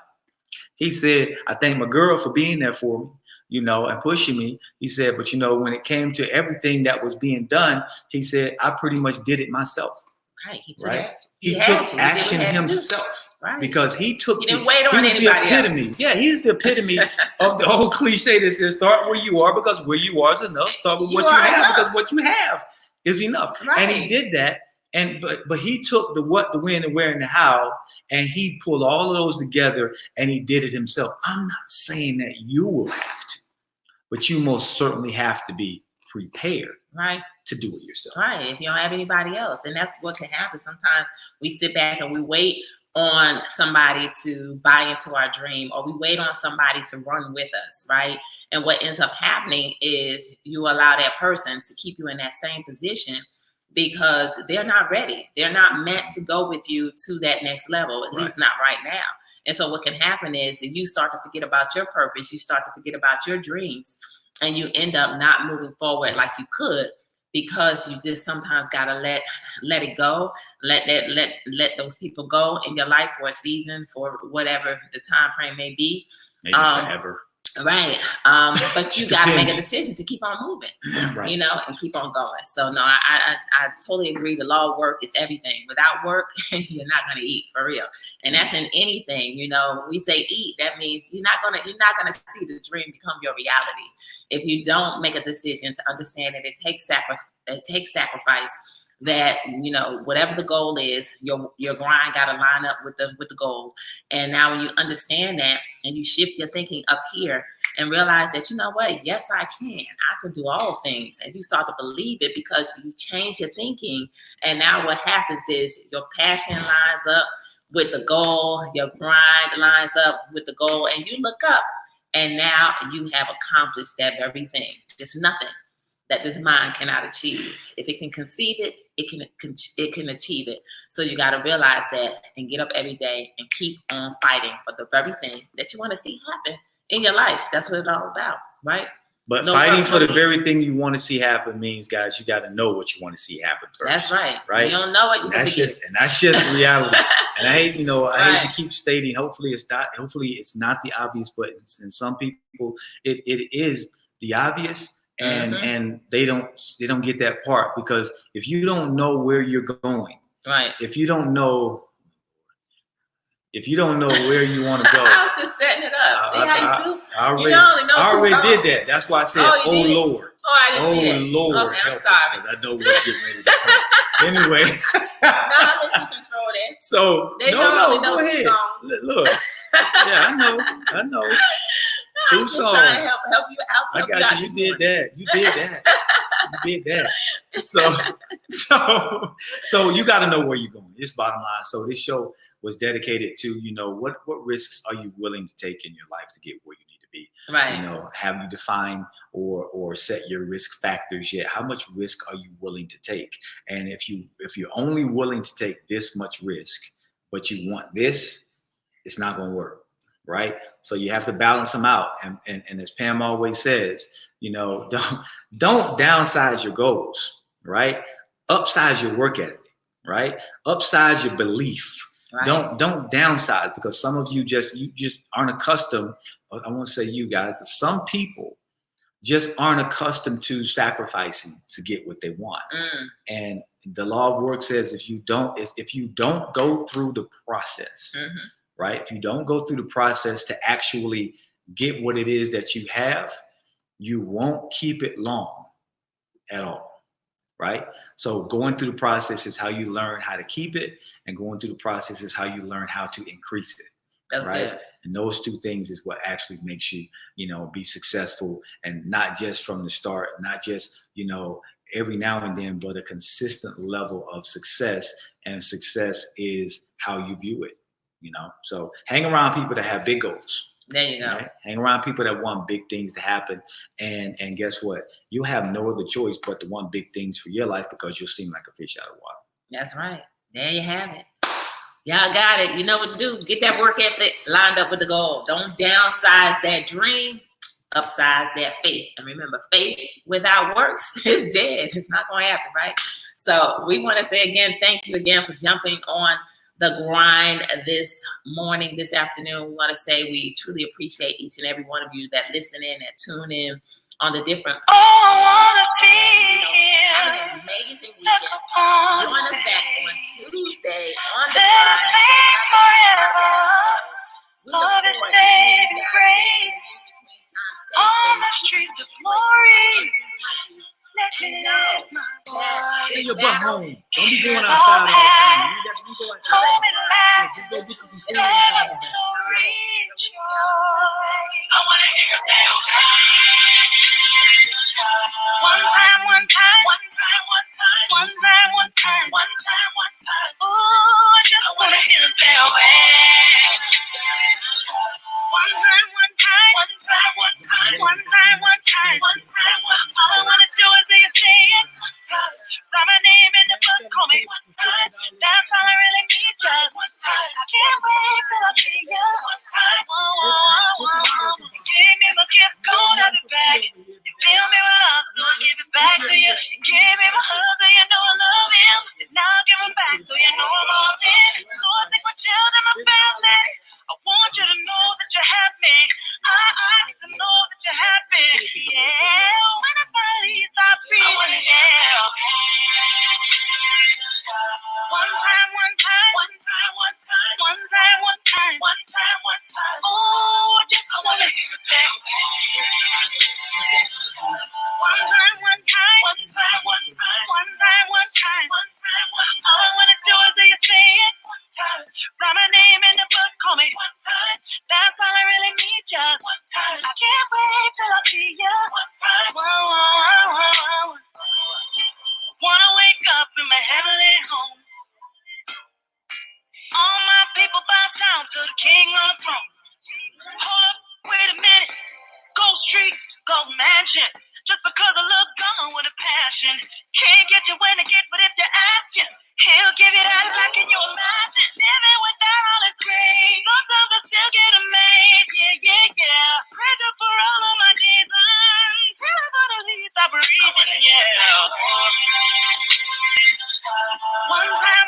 He said, I thank my girl for being there for me, and pushing me. He said, but, when it came to everything that was being done, he said, I pretty much did it myself. Right. He took action. He took action himself. Right. Because he didn't wait on anybody else. Yeah, he's the epitome of the whole cliche that says start where you are because where you are is enough. Start with what you have because what you have is enough. Right. And he did that. But he took the what, the when, and where, and the how, and he pulled all of those together and he did it himself. I'm not saying that you will have to, but you most certainly have to be prepared. Right. To do it yourself. Right. If you don't have anybody else. And that's what can happen. Sometimes we sit back and we wait on somebody to buy into our dream, or we wait on somebody to run with us, right? And what ends up happening is you allow that person to keep you in that same position because they're not ready. They're not meant to go with you to that next level, at least not right now. And so what can happen is you start to forget about your purpose. You start to forget about your dreams, and you end up not moving forward like you could, because you just sometimes gotta let it go, let those people go in your life for a season, for whatever the time frame may be. Maybe forever. Right. But you got to make a decision to keep on moving, right. And keep on going. So no, I totally agree. The law of work is everything. Without work, you're not going to eat, for real. And that's in anything, when we say eat, that means you're not going to see the dream become your reality. If you don't make a decision to understand that it takes sacrifice, that, you know, whatever the goal is, your grind got to line up with the goal. And now when you understand that and you shift your thinking up here and realize that, you know what, yes, I can do all things. And you start to believe it because you change your thinking. And now what happens is your passion lines up with the goal, your grind lines up with the goal, and you look up and now you have accomplished that very thing. There's nothing that this mind cannot achieve. If it can conceive it, it can achieve it. So you got to realize that and get up every day and keep on fighting for the very thing that you want to see happen in your life. That's what it's all about, right? But fighting for the very thing you want to see happen means, guys, you got to know what you want to see happen first. That's right. Right. You don't know it, you that's just reality. And I hate, I hate to keep stating. Hopefully, it's not the obvious, but in some people, it is the obvious. And they don't get that part, because if you don't know where you're going, right? If you don't know where you want to go, I was just setting it up. See how you do? I already did that. That's why I said, "Oh Lord." Oh, I didn't see that. Lord, okay, I'm help sorry. us, 'cause I know what's getting ready to come. Anyway, I'll let you control that. So they only know 2 songs. Look, yeah, I know. 2 songs. Trying to help you out. I got you. You did that. So you got to know where you're going. It's bottom line. So this show was dedicated to, what risks are you willing to take in your life to get where you need to be? Right. Have you defined or set your risk factors yet? How much risk are you willing to take? And if you're only willing to take this much risk, but you want this, it's not going to work. Right. So you have to balance them out. And as Pam always says, don't downsize your goals, right? Upsize your work ethic, right? Upsize your belief. Right. Don't downsize, because some of you just aren't accustomed. I won't say you guys, but some people just aren't accustomed to sacrificing to get what they want. And the law of work says if you don't go through the process, right? If you don't go through the process to actually get what it is that you have, you won't keep it long at all, right? So going through the process is how you learn how to keep it, and going through the process is how you learn how to increase it. That's right. Good. And those 2 things is what actually makes you, be successful, and not just from the start, not just, every now and then, but a consistent level of success. And success is how you view it. So hang around people that have big goals. There you go. Right? Hang around people that want big things to happen. And guess what? You'll have no other choice but to want big things for your life, because you'll seem like a fish out of water. That's right. There you have it. Y'all got it. You know what to do. Get that work ethic lined up with the goal. Don't downsize that dream. Upsize that faith. And remember, faith without works is dead. It's not going to happen, right? So we want to say again, thank you again for jumping on the grind this morning, this afternoon. We want to say we truly appreciate each and every one of you that listen in, that tune in on the different platforms. Have an amazing weekend. Join us back on Tuesday on the grind for another episode. We look forward to seeing you guys in between time. Stay safe. And know that get your butt home. Don't be going outside all the time. You go outside. Just go get you some food. I want to hear your tail. One time. Oh, just want to hear your tail. One time. All I want to do is be a thing. Write my name in the book, call me one time. That's all I really need, just one time. I can't wait till I see you. gold mansion. Just because I look gone with a passion. Can't get you when I get, but if you ask him, he'll give you that back in your imagine. Living without all his grace. Sometimes I still get amazed. Yeah, yeah, yeah. Grateful for all of my demons. Feeling for the least I breathe in, yeah. One time